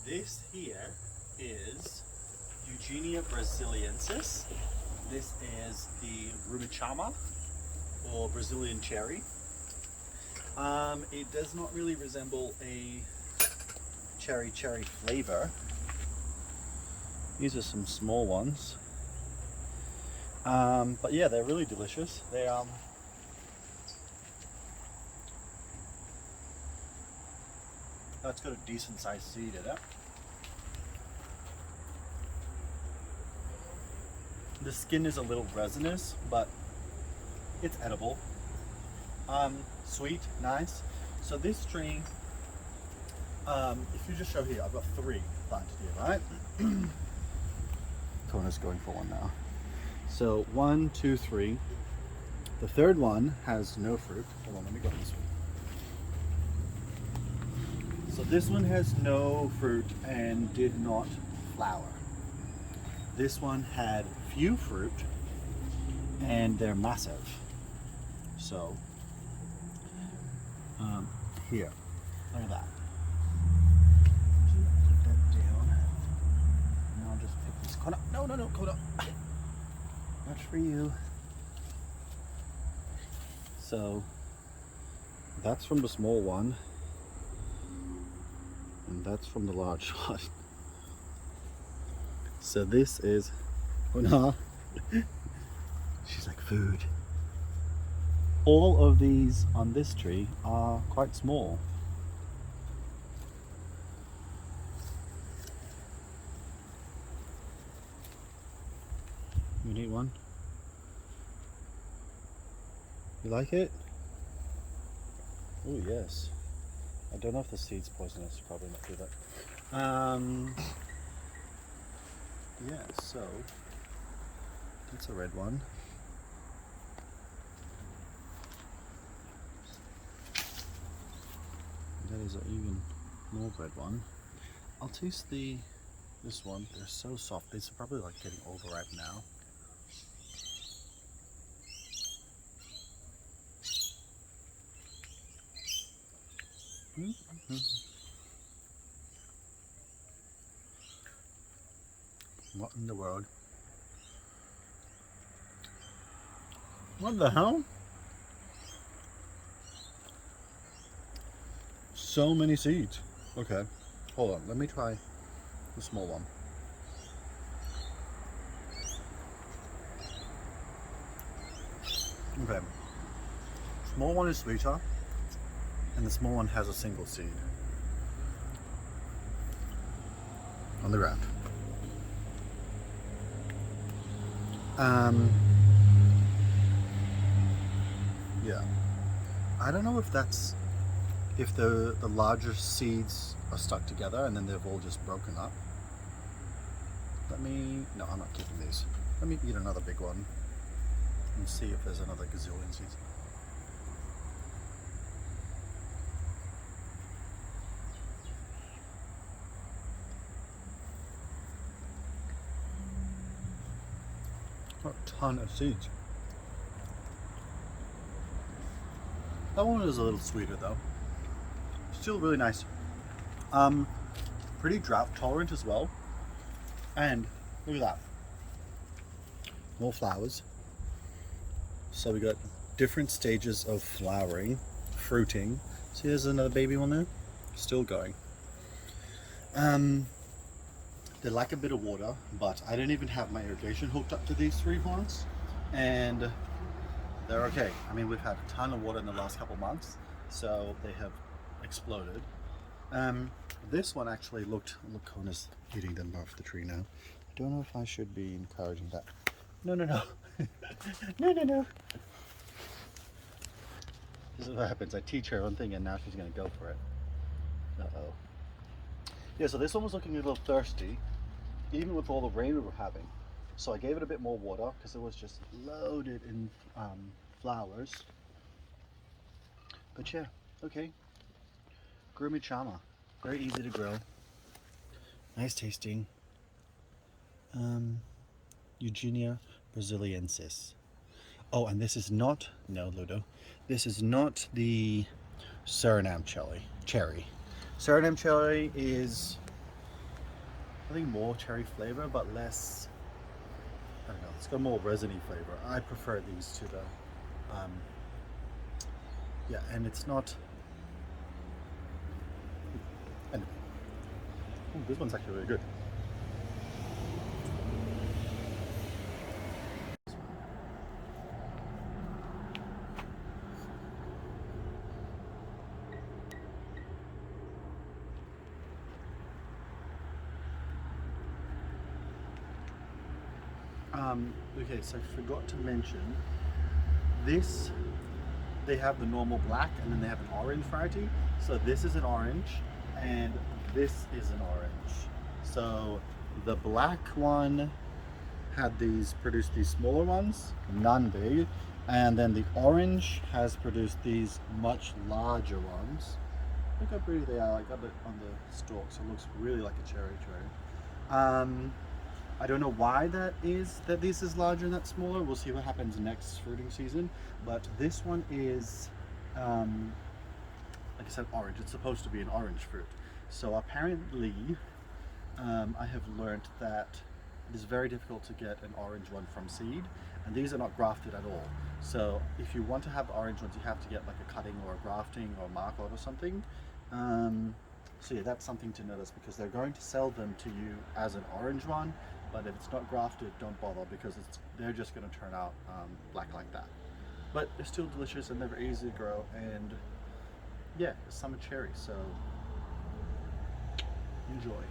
This here is Eugenia brasiliensis. This is the Grumichama or Brazilian cherry. It does not really resemble a cherry flavor. These are some small ones. But yeah, they're really delicious. They that's got a decent sized seed in it. The skin is a little resinous, but it's edible. Sweet, nice. So this tree, if you just show here, I've got 3 planted here, right? Kona's going for one now. So 1, 2, 3. The third one has no fruit. Hold on, let me go this way. So this one has no fruit and did not flower. This one had few fruit and they're massive. So here, look at that. Put that down. And I'll just pick this corner. No, Kona. Much for you. So that's from the small one. And that's from the large one. So this is Huna. She's like food. All of these on this tree are quite small. You need one? You like it? Oh yes. I don't know if the seed's poisonous, probably not do that. Yeah, so that's a red one. That is an even more red one. I'll taste this one. They're so soft. These are probably like getting overripe now. What in the world? What the hell? So many seeds. Okay, hold on. Let me try the small one. Okay, small one is sweeter, and the small one has a single seed on the ground. Yeah, I don't know if that's if the larger seeds are stuck together and then they've all just broken up. No, I'm not keeping these. Let me eat another big one and see if there's another gazillion seeds. A ton of seeds. That one is a little sweeter though. Still really nice. Pretty drought tolerant as well. And look at that. More flowers. So we got different stages of flowering, fruiting. See, there's another baby one there. Still going. They like a bit of water, but I didn't even have my irrigation hooked up to these 3 plants, and they're okay. I mean, we've had a ton of water in the last couple months, so they have exploded. This one actually look, Kona's eating them off the tree now. I don't know if I should be encouraging that. No. No. This is what happens. I teach her one thing and now she's gonna go for it. Uh-oh. Yeah, so this one was looking a little thirsty, even with all the rain we were having. So I gave it a bit more water because it was just loaded in flowers. But yeah, okay. Grumichama, very easy to grow, nice tasting. Eugenia brasiliensis. Oh, and this is not, no Ludo, this is not the Suriname cherry. Suriname cherry is I think more cherry flavor, but less, I don't know, it's got more resiny flavor. I prefer these to the, um, yeah, and it's not, and ooh, this one's actually really good. Okay, so I forgot to mention this. They have the normal black, and then they have an orange variety. So this is an orange, and this is an orange. So the black one had these produced these smaller ones, none big, and then the orange has produced these much larger ones. Look how pretty they are. I got it on the stalk, so it looks really like a cherry tree. I don't know why that is, that this is larger and that's smaller. We'll see what happens next fruiting season. But this one is, like I said, orange. It's supposed to be an orange fruit. So apparently, I have learned that it is very difficult to get an orange one from seed, and these are not grafted at all. So if you want to have orange ones, you have to get like a cutting or a grafting or a mark-out or something. So yeah, that's something to notice, because they're going to sell them to you as an orange one, but if it's not grafted, don't bother, because they're just going to turn out black like that. But they're still delicious and they're very easy to grow, and yeah, it's summer cherry, so enjoy.